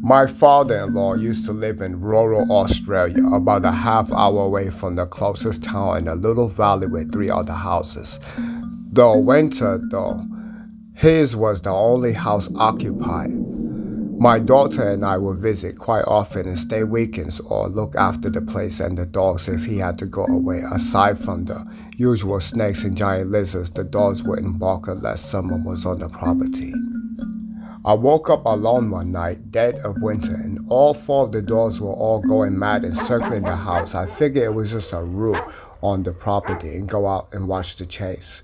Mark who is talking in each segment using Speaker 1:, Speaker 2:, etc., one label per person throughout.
Speaker 1: My father-in-law used to live in rural Australia, about a half hour away from the closest town in a little valley with three other houses. Though winter, though, his was the only house occupied. My daughter and I would visit quite often and stay weekends or look after the place and the dogs if he had to go away. Aside from the usual snakes and giant lizards, the dogs wouldn't bark unless someone was on the property. I woke up alone one night, dead of winter, and all four of the dogs were all going mad and circling the house. I figured it was just a rule on the property and go out and watch the chase.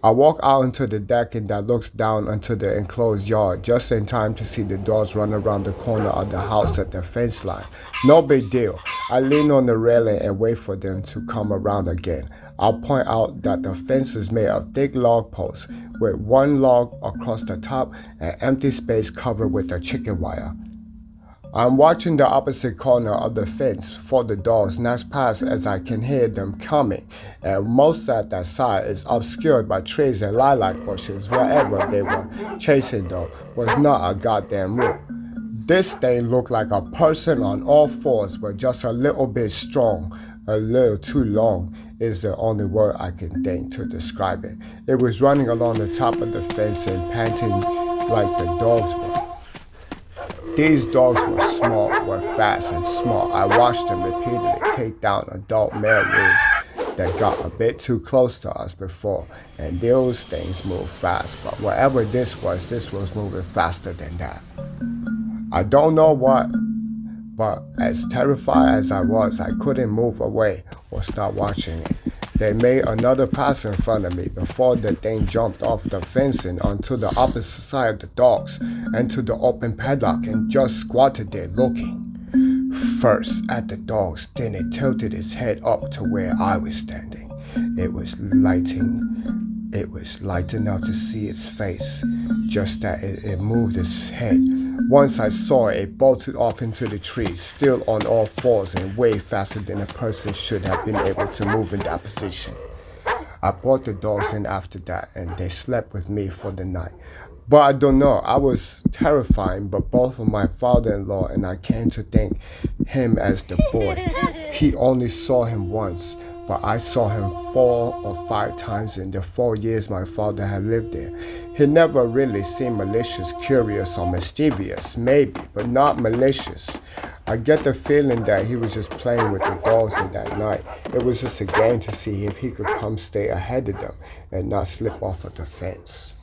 Speaker 1: I walk out into the deck and that looks down onto the enclosed yard just in time to see the dogs run around the corner of the house at the fence line. No big deal. I lean on the railing and wait for them to come around again. I'll point out that the fence is made of thick log posts with one log across the top and empty space covered with a chicken wire. I'm watching the opposite corner of the fence for the dogs next past as I can hear them coming, and most of that side is obscured by trees and lilac bushes. Whatever they were chasing though was not a goddamn rule. This thing looked like a person on all fours, but just a little bit strong. A little too long is the only word I can think to describe it. It was running along the top of the fence and panting like the dogs were. These dogs were fast and smart. I watched them repeatedly take down adult male wolves that got a bit too close to us before, and those things move fast, but whatever this was moving faster than that. I don't know what, but as terrified as I was, I couldn't move away or stop watching it. They made another pass in front of me before the thing jumped off the fencing onto the opposite side of the dogs and to the open paddock and just squatted there looking. First at the dogs, then it tilted its head up to where I was standing. It was light enough to see its face, just that it moved its head. Once I saw it, it bolted off into the trees, still on all fours and way faster than a person should have been able to move in that position. I brought the dogs in after that, and they slept with me for the night. But I don't know, I was terrifying, but both of my father-in-law and I came to think him as the boy. He only saw him once, but I saw him 4 or 5 times in the 4 years my father had lived there. He never really seemed malicious, curious, or mischievous, maybe, but not malicious. I get the feeling that he was just playing with the dogs in that night. It was just a game to see if he could come stay ahead of them and not slip off of the fence.